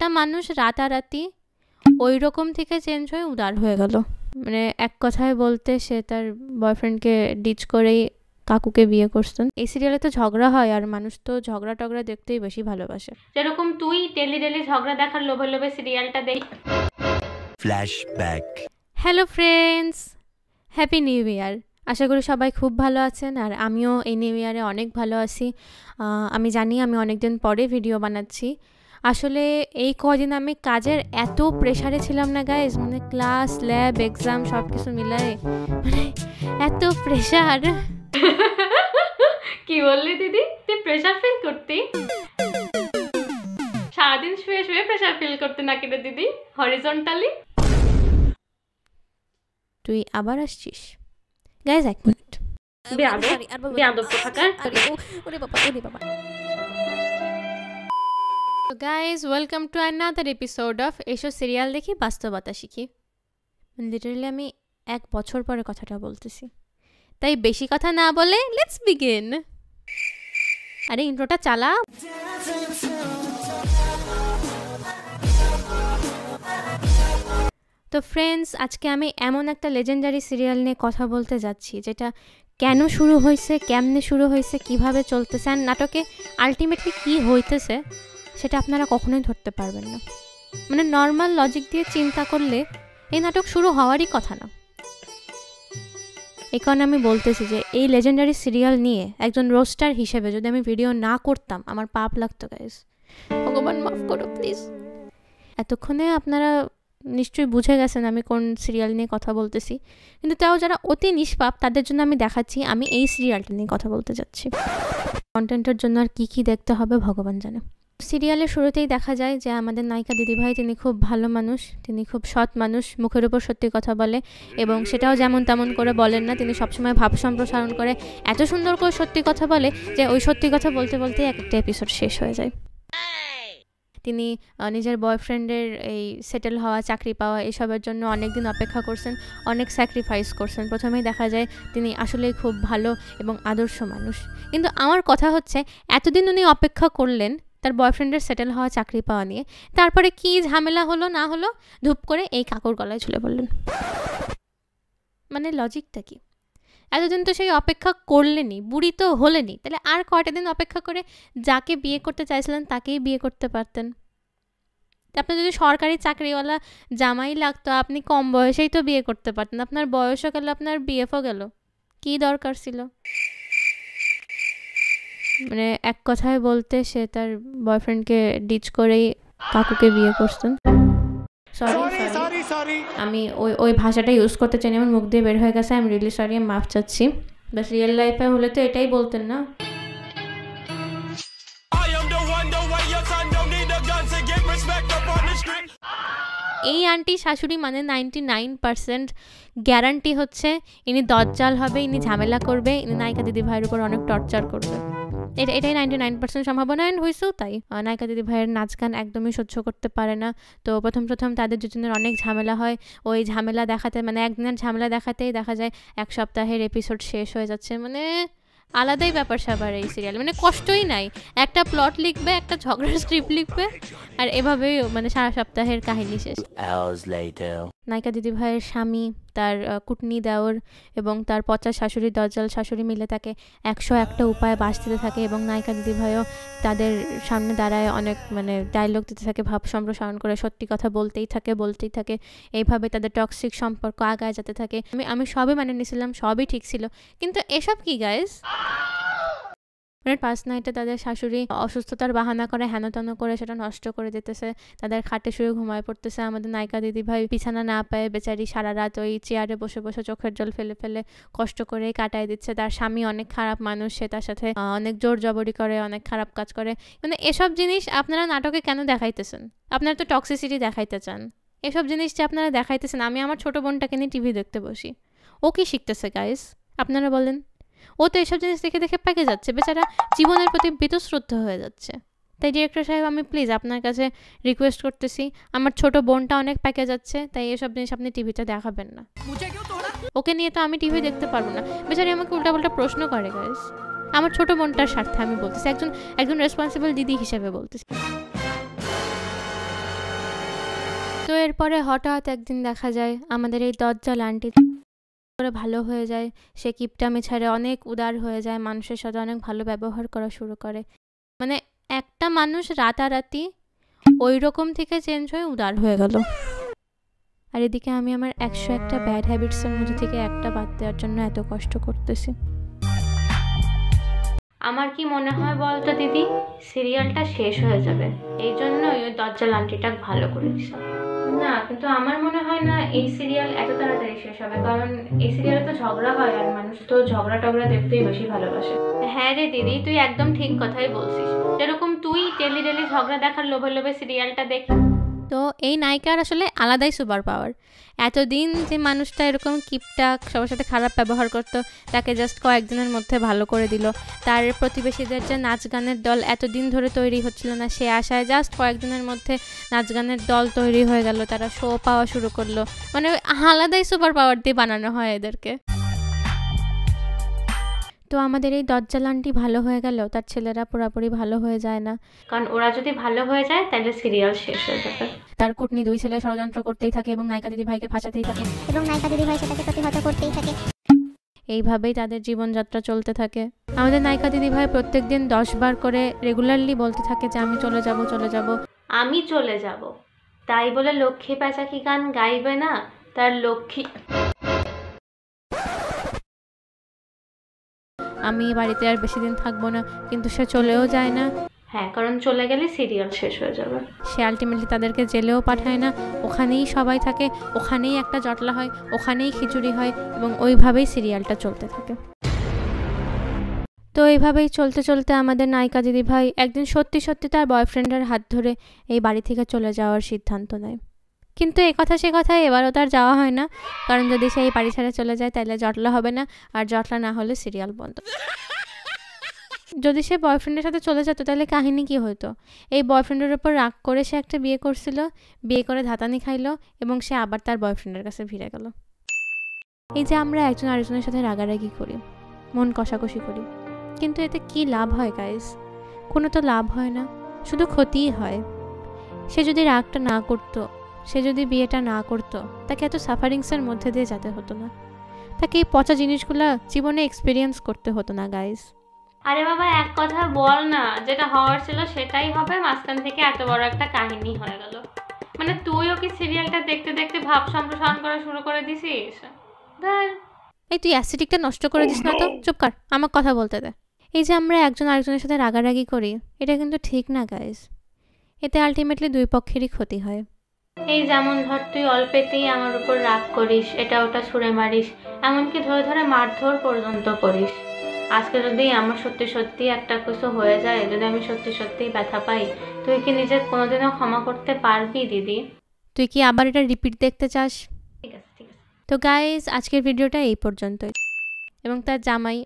একটা মানুষ রাতারাতি ওই রকম থেকে চেঞ্জ হয়ে উদার হয়ে গেল। মানে এক কথায় বলতে সে তার বয়ফ্রেন্ডকে ডিচ করেই কাকুকে বিয়ে করছেন। এই সিরিয়ালে তো ঝগড়া হয়, আর মানুষ তো ঝগড়া টগড়া দেখতেই বেশি ভালোবাসে। যেরকম তুই ডেলি ডেলি ঝগড়া দেখার লোভে লোভে সিরিয়ালটা দেখ। Flashback. Hello friends, happy new year. আশা করি সবাই খুব ভালো আছেন, আর আমিও এই নিউ ইয়ারে অনেক ভালো আছি। আমি জানি আমি অনেকদিন পরে ভিডিও বানাচ্ছি। আসলে এই কদিন আমি কাজের এত প্রেশারে ছিলাম না গাইজ, মানে ক্লাস, ল্যাব, এক্সাম সব কিছু মিলায় মানে এত প্রেশার। কি বললি দিদি, তুই প্রেশার ফিল করতি? সারাদিন শুয়ে শুয়ে প্রেশার ফিল করতে নাকি রে দিদি, হরিজন্টালি? তুই আবার আসছিস? গাইজ এক minute. Guys welcome to another episode of এসো সিরিয়াল দেখি বাস্তবতা শিখি। লিটারালি আমি 1 বছর পরে কথাটা বলতেছি, তাই বেশি কথা না বলে লেটস বিগিন। আরে ইন্ট্রোটা চালা। তো ফ্রেন্ডস, আজকে আমি এমন একটা লেজেন্ডারি সিরিয়াল নিয়ে কথা বলতে যাচ্ছি যেটা কেন শুরু হয়েছে, কেমনে শুরু হয়েছে, কিভাবে চলতেছে, আর নাটকে আলটিমেটলি কী হইতেছে সেটা আপনারা কখনোই ধরতে পারবেন না। মানে নর্মাল লজিক দিয়ে চিন্তা করলে এই নাটক শুরু হওয়ারই কথা না। এই কারণে আমি বলতেছি যে এই লেজেন্ডারি সিরিয়াল নিয়ে একজন রোস্টার হিসেবে যদি আমি ভিডিও না করতাম আমার পাপ লাগতো গাইস। ভগবান মাফ করো প্লিজ। এতক্ষণে আপনারা নিশ্চয়ই বুঝে গেছেন আমি কোন সিরিয়াল নিয়ে কথা বলতেছি, কিন্তু তাও যারা অতি নিষ্পাপ তাদের জন্য আমি দেখাচ্ছি আমি এই সিরিয়ালটা নিয়ে কথা বলতে যাচ্ছি। কন্টেন্টের জন্য আর কী দেখতে হবে ভগবান জানে। সিরিয়ালের শুরুতেই দেখা যায় যে আমাদের নায়িকা দিদিভাই তিনি খুব ভালো মানুষ, তিনি খুব সৎ মানুষ, মুখের উপর সত্যি কথা বলে, এবং সেটাও যেমন তেমন করে বলেন না, তিনি সবসময় ভাব সম্প্রসারণ করে এত সুন্দর করে সত্যি কথা বলে যে ওই সত্যি কথা বলতে বলতে একটা এপিসোড শেষ হয়ে যায়। তিনি নিজের বয়ফ্রেন্ডের এই সেটেল হওয়া, চাকরি পাওয়া এসবের জন্য অনেক দিন অপেক্ষা করছেন, অনেক স্যাক্রিফাইস করছেন। প্রথমেই দেখা যায় তিনি আসলেই খুব ভালো এবং আদর্শ মানুষ। কিন্তু আমার কথা হচ্ছে এতদিন উনি অপেক্ষা করলেন তার বয়ফ্রেন্ডের সেটেল হওয়া, চাকরি পাওয়া নিয়ে, তারপরে কি ঝামেলা হলো না হলো ধূপ করে এই কাকুর গলায় ঝুলে পড়লেন। মানে লজিকটা কি? এতদিন তো সেই অপেক্ষা করলেনই, বুড়ি তো হলেনই, তাহলে আর কয়টা দিন অপেক্ষা করে যাকে বিয়ে করতে চাইছিলেন তাকেই বিয়ে করতে পারতেন। আপনার যদি সরকারি চাকরিওয়ালা জামাই লাগতো আপনি কম বয়সেই তো বিয়ে করতে পারতেন। আপনার বয়সও গেল, আপনার বিএফও গেল, কি দরকার ছিল? মানে এক কথায় বলতে সে তার বয়ফ্রেন্ডকে ডিচ করেই কাকুকে বিয়ে করছেন। সরি, আমি ওই ভাষাটা ইউজ করতে চাইনি, আমার মুখ দিয়ে বের হয়ে গেছে। আমি রিয়েলি সরি, আমি মাফ চাচ্ছি। বাস রিয়েল লাইফে হলে তো এটাই বলতেন না। এই আন্টি শাশুড়ি মানে 99% গ্যারান্টি হচ্ছে ইনি দজ্জাল হবে, ইনি ঝামেলা করবে, ইনি নায়িকা দিদি ভাইয়ের উপর অনেক টর্চার করবে। এটাই 99% সম্ভাবনা, অ্যান্ড হয়েছেও তাই। নায়িকা দিদি ভাইয়ের নাচ গান একদমই সহ্য করতে পারে না। তো প্রথম তাদের দুজনের অনেক ঝামেলা হয়। ওই ঝামেলা দেখাতে, মানে একদিনের ঝামেলা দেখাতেই দেখা যায় 1 সপ্তাহের এপিসোড শেষ হয়ে যাচ্ছে। মানে আলাদাই ব্যাপার স্যাপার এই সিরিয়াল, মানে কষ্টই নাই। একটা প্লট লিখবে, একটা ঝগড়ার স্ক্রিপ্ট লিখবে, আর এভাবেই মানে সারা সপ্তাহের কাহিনী শেষ। নায়িকা দিদি ভাইয়ের স্বামী, তার কুটনি দেওর এবং তার পচা শাশুড়ি, দজ্জাল শাশুড়ি মিলে তাকে 101টা উপায়ে বাস দিতে থাকে, এবং নায়িকা দিদি ভাইও তাদের সামনে দাঁড়ায় অনেক মানে ডায়লগ দিতে থাকে, ভাব সম্প্রসারণ করে সত্যি কথা বলতেই থাকে। এইভাবে তাদের টক্সিক সম্পর্ক আগায় যেতে থাকে। আমি সবই মানে নিয়েছিলাম, সবই ঠিক ছিল, কিন্তু এসব কি গাইস? মানে ফার্স্ট নাইটে তাদের শাশুড়ি অসুস্থতার বাহানা করে হেনতেন করে সেটা নষ্ট করে দিতেছে, তাদের খাটে শুয়ে ঘুমায় পড়তেছে। আমাদের নায়িকা দিদি ভাই বিছানা না পায় বেচারি সারা রাত ওই চেয়ারে বসে বসে চোখের জল ফেলে ফেলে কষ্ট করে কাটায় দিচ্ছে। তার স্বামী অনেক খারাপ মানুষ, সে তার সাথে অনেক জোর জবরি করে, অনেক খারাপ কাজ করে। মানে এসব জিনিস আপনারা নাটকে কেন দেখাইতেছেন? আপনারা তো টক্সিসিটি দেখাইতে চান। এসব জিনিস যে আপনারা দেখাইতেছেন, আমি আমার ছোট বোনটাকে নিয়ে টিভি দেখতে বসি, ও কি শিখতেছে গাইস আপনারা বলেন? ও তো এসব জিনিস দেখে দেখে পেকে যাচ্ছে, বেচারা জীবনের প্রতি বীতশ্রদ্ধ হয়ে যাচ্ছে। তাই ডিরেক্টর সাহেব আমি প্লিজ আপনার কাছে রিকোয়েস্ট করতেছি, আমার ছোট বোনটা অনেক পেকে যাচ্ছে, তাই এসব জিনিস আপনি টিভিতে দেখাবেন না। ওকে নিয়ে তো আমি টিভি দেখতে পারবো না, বেচারি আমাকে উল্টাপাল্টা প্রশ্ন করে গাইস। আমার ছোট বোনটার স্বার্থে আমি বলতেছি, একজন রেসপন্সিবল দিদি হিসেবে বলতেছি। তো এরপরে হঠাৎ একদিন দেখা যায় আমাদের এই দজ্জাল আন্টি করে ভালো হয়ে যায়, সে কিপটামি ছাড়ে অনেক উদার হয়ে যায়, মানুষের সাথে অনেক ভালো ব্যবহার করা শুরু করে। মানে একটা মানুষ রাতারাতি ওই রকম থেকে চেঞ্জ হয়ে উদার হয়ে গেল। আর এদিকে আমি আমার 101টা ব্যাড হ্যাবিটসের মধ্যে থেকে একটা বাদ দেওয়ার জন্য এত কষ্ট করতেছি। আমার কি মনে হয় বলতো দিদি, সিরিয়ালটা শেষ হয়ে যাবে, এই জন্য ওই দজ্জাল আন্টিটা ভালো করে দিছে। না, কিন্তু আমার মনে হয় না এই সিরিয়াল এত তাড়াতাড়ি শেষ হবে, কারণ এই সিরিয়ালে তো ঝগড়া হয় আর মানুষ তো ঝগড়া টগড়া দেখতেই বেশি ভালোবাসে। হ্যাঁ রে দিদি, তুই একদম ঠিক কথাই বলছিস। যেরকম তুই ডেলি ডেলি ঝগড়া দেখার লোভে লোভে সিরিয়ালটা দেখি। তো এই নায়িকার আসলে আলাদাই সুপার পাওয়ার। এতদিন যে মানুষটা এরকম কিপটাক সবার সাথে খারাপ ব্যবহার করতো, তাকে জাস্ট কয়েকদিনের মধ্যে ভালো করে দিল। তার প্রতিবেশীদের যে নাচ গানের দল এতদিন ধরে তৈরি হচ্ছিল না, সে আশায় জাস্ট কয়েকদিনের মধ্যে নাচ গানের দল তৈরি হয়ে গেল, তারা শো পাওয়া শুরু করলো। মানে আলাদাই সুপার পাওয়ার দিয়ে বানানো হয় এদেরকে। তো আমাদের এই দজ্জাল আন্টি ভালো হয়ে গেল, তার ছেলেরা পুরোপুরি ভালো হয়ে যায় না, কারণ ওরা যদি ভালো হয়ে যায় তাহলে সিরিয়াল শেষ হয়ে যাবে। তার কুটনি 2 ছেলে ষড়যন্ত্র করতেই থাকে এবং নায়িকা দিদি ভাইকে ফাঁসাতেই থাকে এবং নায়িকা দিদি ভাই সেটাকে প্রতিহত করতেই থাকে। এইভাবেই তাদের জীবনযাত্রা চলতে থাকে। আমাদের নায়িকা দিদি ভাই প্রত্যেকদিন 10 বার করে রেগুলারলি বলতে থাকে যে আমি চলে যাব, চলে যাব, আমি চলে যাব। তাই বলে লক্ষ্মী প্যাঁচা কি গান গাইবে না? তার লক্ষ্মী আমি বাড়িতে আর বেশি দিন থাকবো না, কিন্তু সে চলেও যায় না। হ্যাঁ, কারণ চলে গেলে সিরিয়াল শেষ হয়ে যাবে। সে আলটিমেটলি তাদেরকে জেলেও পাঠায় না, ওখানেই সবাই থাকে, ওখানেই একটা জটলা হয়, ওখানেই খিচুড়ি হয় এবং ওইভাবেই সিরিয়ালটা চলতে থাকে। তো এইভাবেই চলতে চলতে আমাদের নায়িকা দিদি ভাই একদিন সত্যি সত্যি তার বয়ফ্রেন্ডের হাত ধরে এই বাড়ি থেকে চলে যাওয়ার সিদ্ধান্ত নেয়। কিন্তু এ কথা সে কথায় এবারও তার যাওয়া হয় না, কারণ যদি সে এই বাড়ি ছেড়ে চলে যায় তাহলে জটলা হবে না, আর জটলা না হলে সিরিয়াল বন্ধ। যদি সে বয়ফ্রেন্ডের সাথে চলে যেত তাহলে কাহিনী কি হতো? এই বয়ফ্রেন্ডের উপর রাগ করে সে একটা বিয়ে করছিল, বিয়ে করে ধাতানি খাইলো এবং সে আবার তার বয়ফ্রেন্ডের কাছে ফিরে গেল। এই যে আমরা একজন আরেকজনের সাথে রাগারাগি করি, মন কষাকষি করি, কিন্তু এতে কি লাভ হয় গাইস? কোনো তো লাভ হয় না, শুধু ক্ষতিই হয়। সে যদি রাগটা না করতো, সে যদি বিয়েটা না করতো, তাকে এত সাফারিংসের মধ্যে দিয়ে যেতে হতো না, তাকে এই পচা জিনিসগুলা জীবনে এক্সপিরিয়েন্স করতে হতো না গাইস। আরে বাবা, এক কথা বল না, যেটা হওয়ার ছিল সেটাই হবে, মাঝখান থেকে এত বড় একটা কাহিনী হয়ে গেল। মানে তুইও কি সিরিয়ালটা দেখতে দেখতে ভাব সম্প্রসারণ করা শুরু করে দিছিস? এই তুই অ্যাসিডিকটা নষ্ট করে দিস না তো, চুপ কর, আমার কথা বলতে দে। এই যে আমরা একজন আরেকজনের সাথে রাগারাগি করি, এটা কিন্তু ঠিক না গাইস। এতে আলটিমেটলি 2 পক্ষেরই ক্ষতি হয়। এই যেমন ধর তুই অল্পেতেই আমার উপর রাগ করিস, এটা ওটা ছুঁড়ে মারিস, এমনকি ধরে ধরে মারধর পর্যন্ত করিস। আজকে যদি আমার সত্যি সত্যি একটা কিছু হয়ে যায়, যদি আমি সত্যি সত্যিই ব্যথা পাই, তুই কি নিজে কোনোদিনও ক্ষমা করতে পারবি দিদি? তুই কি আবার এটা রিপিট দেখতে চাস? ঠিক আছে। তো গাইস, আজকের ভিডিওটা এই পর্যন্তই। এবং তার জামাই